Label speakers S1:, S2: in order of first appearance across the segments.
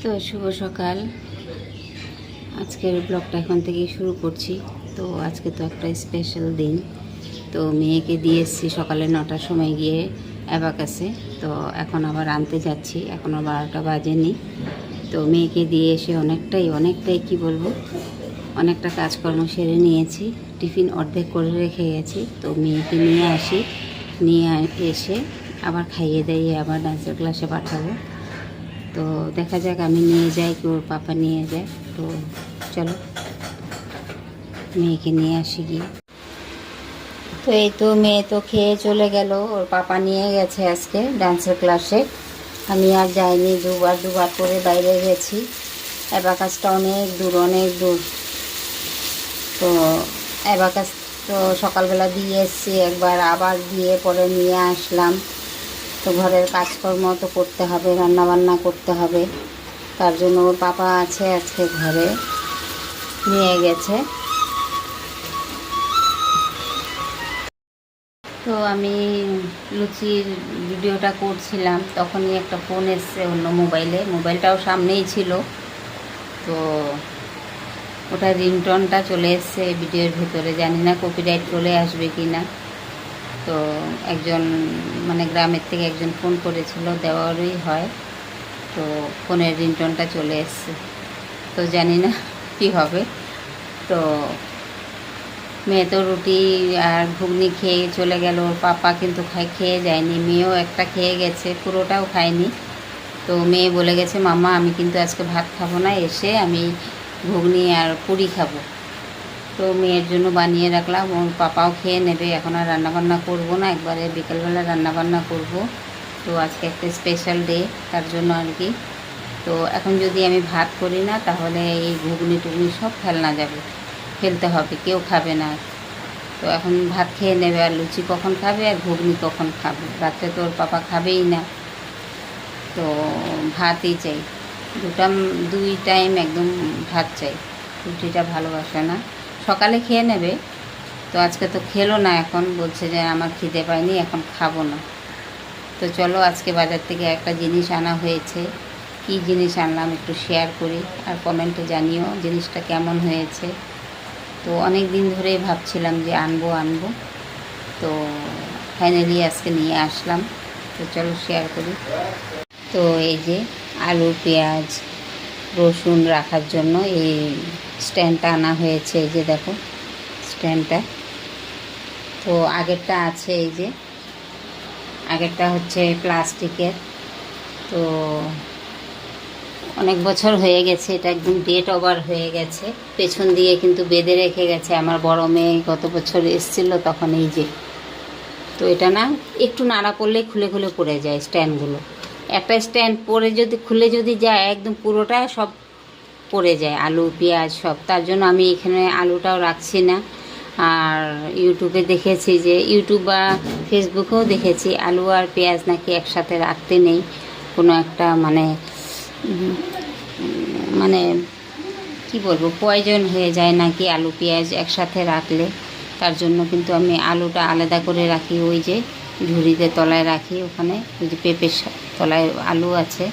S1: তো শুভ সকাল। আজকের ব্লগটা এখন থেকেই শুরু করছি। তো আজকে তো একটা স্পেশাল দিন। তো মেয়েকে দিয়ে এসেছি সকালে 9টার সময় গিয়ে অ্যাবাকাসে। তো এখন আবার আনতে যাচ্ছি, এখনও 12টা বাজেনি। তো মেয়েকে দিয়ে এসে অনেকটাই কি বলবো, অনেকটা কাজকর্ম সেরে নিয়েছি। টিফিন অর্ধেক করে রেখে গেছি। তো মেয়েকে নিয়ে এসে আবার খাইয়ে দাইয়ে আবার ডান্সের ক্লাসে পাঠাবো। তো দেখা যাক, আমি নিয়ে যাই কি ওর পাপা নিয়ে যায়। তো চলো মেয়েকে নিয়ে আসি গিয়ে। তো এই তো মেয়ে তো খেয়ে চলে গেল, ওর পাপা নিয়ে গেছে আজকে ডান্সের ক্লাসে। আমি আর যাইনি, দুবার করে বাইরে গেছি। অ্যাবাকাসটা অনেক দূর। তো অ্যাবাকাস তো সকালবেলা দিয়ে এসেছি একবার, আবার দিয়ে পরে নিয়ে আসলাম। তো ঘরের কাজকর্ম তো করতে হবে, রান্নাবান্না করতে হবে। তার জন্য ওর পাপা আছে আজকে ঘরে, নিয়ে গেছে। তো আমি লুচির ভিডিওটা করছিলাম, তখনই একটা ফোন এসছে অন্য মোবাইলটাও সামনেই ছিল। তো ওটা রিংটোনটা চলে এসছে ভিডিওর ভিতরে, জানি না কপিরাইট চলে আসবে কি না। তো একজন মানে গ্রামের থেকে একজন ফোন করেছিল, দেওয়ারই হয়। তো ফোনের রিংটোনটা চলে এসছে, তো জানি না কি হবে। তো মেয়ে তো রুটি আর ঘুগনি খেয়ে চলে গেল, ওর পাপা কিন্তু খেয়ে যায়নি। মেয়েও একটা খেয়ে গেছে, পুরোটাও খায়নি। তো মেয়ে বলে গেছে, মাম্মা আমি কিন্তু আজকে ভাত খাবো না, এসে আমি ঘুগনি আর পুরি খাবো। তো মেয়ের জন্য বানিয়ে রাখলাম, ওর পাপাও খেয়ে নেবে। এখন আর রান্নাবান্না করবো না, একবারে বিকেলবেলা রান্নাবান্না করব। তো আজকে একটা স্পেশাল ডে, তার জন্য আর কি। তো এখন যদি আমি ভাত করি না, তাহলে এই ঘুগনি টুগনি সব ফেলতে হবে, কেউ খাবে না। তো এখন ভাত খেয়ে নেবে, আর লুচি কখন খাবে আর ঘুগনি কখন খাবে? রাত্রে তো ওর পাপা খাবেই না। তো ভাতই চাই, দুই টাইম একদম ভাত চাই। রুটিটা ভালোবাসে না, সকালে খেয়ে নেবে। তো আজকে তো খেলো না, এখন বলছে যে আমার খিদে পায়নি, এখন খাবো না। তো চলো আজকে বাজার থেকে একটা জিনিস আনা হয়েছে। কি জিনিস আনলাম একটু শেয়ার করি, আর কমেন্টে জানিও জিনিসটা কেমন হয়েছে। তো অনেক দিন ধরেই ভাবছিলাম যে আনবো। তো ফাইনালি আজকে নিয়ে আসলাম। তো চলো শেয়ার করি। তো এই যে আলু, পেঁয়াজ, রসুন রাখার জন্য এই স্ট্যান্ডটা আনা হয়েছে। এই যে দেখো স্ট্যান্ডটা। তো আগেরটা আছে, এই যে আগেরটা হচ্ছে প্লাস্টিকের। তো অনেক বছর হয়ে গেছে, এটা একদম ডেট ওভার হয়ে গেছে। পেছন দিয়ে কিন্তু বেঁধে রেখে গেছে, আমার বড় মেয়ে গত বছর এসেছিলো তখন। এই যে, তো এটা না একটু নাড়া পড়লেই খুলে পড়ে যায় স্ট্যান্ডগুলো। একটা স্ট্যান্ড খুলে যদি যায়, একদম পুরোটা সব পড়ে যায়, আলু পেঁয়াজ সব। তার জন্য আমি এখানে আলুটাও রাখছি না। আর ইউটিউব বা ফেসবুকেও দেখেছি আলু আর পেঁয়াজ নাকি একসাথে রাখতে নেই, কোনো একটা মানে কি বলবো, পয়জন হয়ে যায় নাকি আলু পেঁয়াজ একসাথে রাখলে। তার জন্য কিন্তু আমি আলুটা আলাদা করে রাখি, ওই যে ঝুড়িতে তলায় রাখি, ওখানে ওই যে পেঁপের তলায় আলু আছে।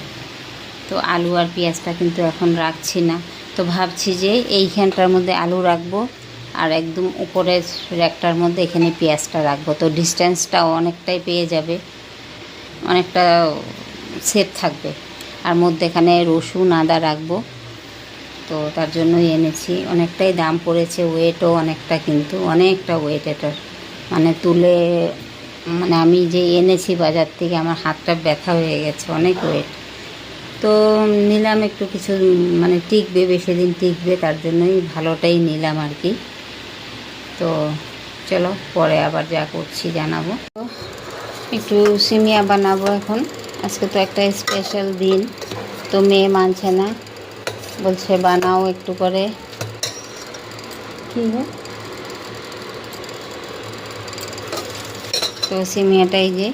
S1: তো আলু আর পেঁয়াজটা কিন্তু এখন রাখছি না। তো ভাবছি যে এইখানটার মধ্যে আলু রাখবো, আর একদম উপরের র্যাকটার মধ্যে এখানে পেঁয়াজটা রাখবো। তো ডিস্টেন্সটাও অনেকটাই পেয়ে যাবে, অনেকটা সেফ থাকবে। আর মধ্যেখানে রসুন আদা রাখবো। তো তার জন্যই এনেছি। অনেকটাই দাম পড়েছে, ওয়েটও অনেকটা, কিন্তু অনেকটা ওয়েট এটার। আমি যে এনেছি বাজার থেকে, আমার হাতটা ব্যথা হয়ে গেছে, অনেক ওয়েট। তো নিলাম একটু কিছু, টিকবে, বেশি দিন টিকবে, তার জন্যই ভালোটাই নিলাম আর কি। তো চলো পরে আবার যা করছি জানাবো। তো একটু সিমিয়া বানাবো এখন। আজকে তো একটা স্পেশাল দিন। তো মেয়ে মানছে না, বলছে বানাও একটু করে। তো সিমিয়াটাই যে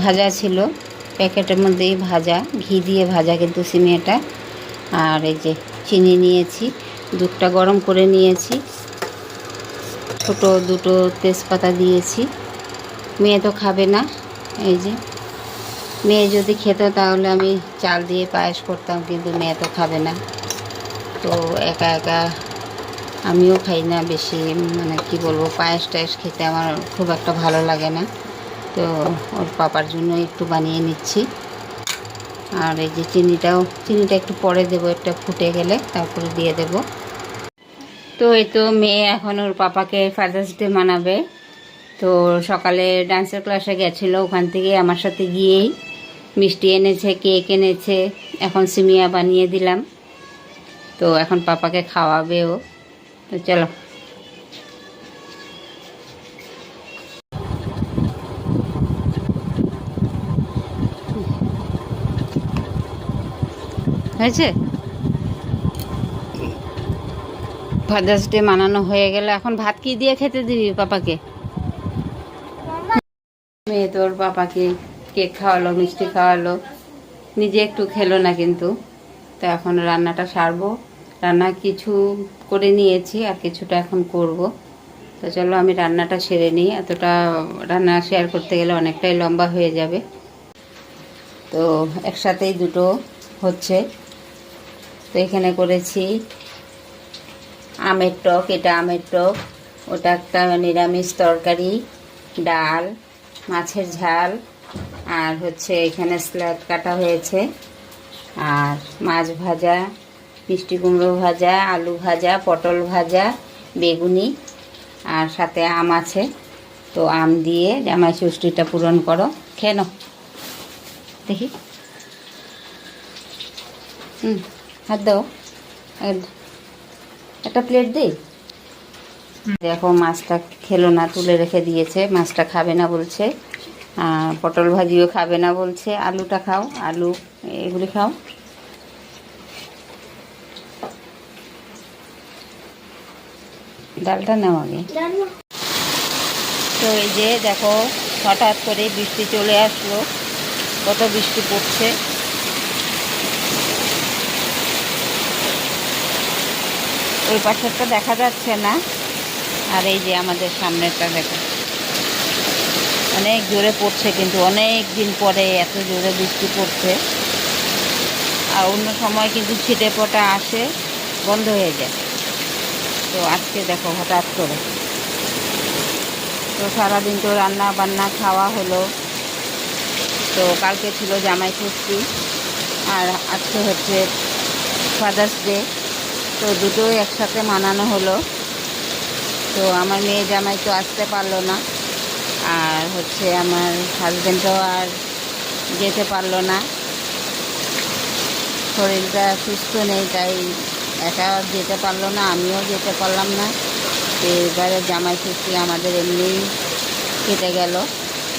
S1: ভাজা ছিল, প্যাকেটের মধ্যেই ভাজা, ঘি দিয়ে ভাজা কিন্তু সিমিয়াটা। আর এই যে চিনি নিয়েছি, দুধটা গরম করে নিয়েছি, ছোটো দুটো তেজপাতা দিয়েছি। মেয়ে তো খাবে না, এই যে মেয়ে যদি খেত তাহলে আমি চাল দিয়ে পায়েস করতাম, কিন্তু মেয়ে তো খাবে না। তো একা একা আমিও খাই না বেশি, মানে কি বলবো, পায়েস টায়েস খেতে আমার খুব একটা ভালো লাগে না। তো ওর পাপার জন্য একটু বানিয়ে নিচ্ছি। আর এই যে চিনিটা একটু পরে দেবো, একটা ফুটে গেলে তারপরে দিয়ে দেব। তো এই তো মেয়ে এখন ওর পাপাকে ফাদার্স ডে মানাবে। তো সকালে ডান্সের ক্লাসে গেছিলো, ওখান থেকে আমার সাথে গিয়েই মিষ্টি এনেছে, কেক এনেছে, এখন সিমিয়া বানিয়ে দিলাম। তো এখন পাপাকে খাওয়াবে ও। তো চলো। হয়েছে? ফাদার্স ডে মানানো হয়ে গেলে এখন ভাত কি দিয়ে খেতে দিবি পাপাকে? মেয়ে তোর পাপাকে কেক খাওয়ালো, মিষ্টি খাওয়ালো, নিজে একটু খেলো না কিন্তু। তো এখন রান্নাটা সারবো। রান্না কিছু করে নিয়েছি, আর কিছুটা এখন করব। তো চলো আমি রান্নাটা সেরে নিই, এতটা রান্না শেয়ার করতে গেলে অনেকটাই লম্বা হয়ে যাবে। তো একসাথেই দুটো হচ্ছে। তো এখানে করেছি আমের টক, এটা আমের টক, ওটা একটা নিরামিষ তরকারি, ডাল, মাছের ঝাল, আর হচ্ছে এখানে স্যালাড কাটা হয়েছে, আর মাছ ভাজা, মিষ্টি কুমড়ো ভাজা, আলু ভাজা, পটল ভাজা, বেগুনি, আর সাথে আম আছে। তো আম দিয়ে জামাই ষষ্ঠীটা পূরণ করো, খেয়ে নাও। দেখি, হাত দাও, একটা প্লেট দিই। দেখো মাছটা খেলো না, তুলে রেখে দিয়েছে, মাছটা খাবে না বলছে, পটল ভাজিও খাবে না বলছে, আলুটা খাও, আলু এগুলি খাও। ডালটা নাও আগে। তো এই যে দেখো হঠাৎ করে বৃষ্টি চলে আসলো, কত বৃষ্টি পড়ছে। ওই পাশেরটা দেখা যাচ্ছে না, আর এই যে আমাদের সামনেরটা দেখো, অনেক জোরে পড়ছে, কিন্তু অনেক দিন পরে এত জোরে বৃষ্টি পড়ছে। আর অন্য সময় কিন্তু ছিটে ফোঁটা আসে, বন্ধ হয়ে যায়। তো আজকে দেখো হঠাৎ করে। তো সারাদিন তো রান্না বান্না খাওয়া হলো। তো কালকে ছিল জামাই ষষ্ঠী, আর আজকে হচ্ছে ফাদার্স ডে। তো দুটোই একসাথে মানানো হলো। তো আমার মেয়ে জামাই তো আসতে পারলো না, আর হচ্ছে আমার হাজব্যান্ডও আর যেতে পারলো না, শরীরটা সুস্থ নেই, তাই একা যেতে পারলো না, আমিও যেতে পারলাম না। এবারে জামাই ষষ্ঠী আমাদের এমনিই কেটে গেল।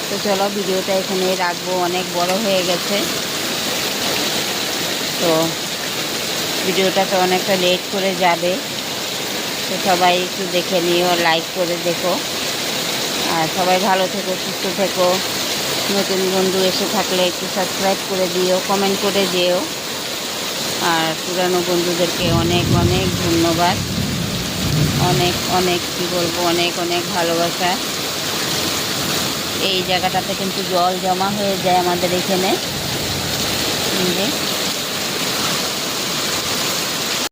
S1: তো চলো ভিডিওটা এখানেই রাখবো, অনেক বড় হয়ে গেছে। তো ভিডিওটা তো অনেকটা লেট করে যাবে, তো সবাই একটু দেখে নিও, লাইক করে দেখো, আর সবাই ভালো থেকো, সুস্থ থেকো। নতুন বন্ধু এসে থাকলে একটু সাবস্ক্রাইব করে দিও, কমেন্ট করে দিও। আর পুরানো বন্ধুদেরকে অনেক অনেক ধন্যবাদ, অনেক অনেক কী বলবো, অনেক অনেক ভালোবাসা। এই জায়গাটাতে কিন্তু জল জমা হয়ে যায় আমাদের এখানে,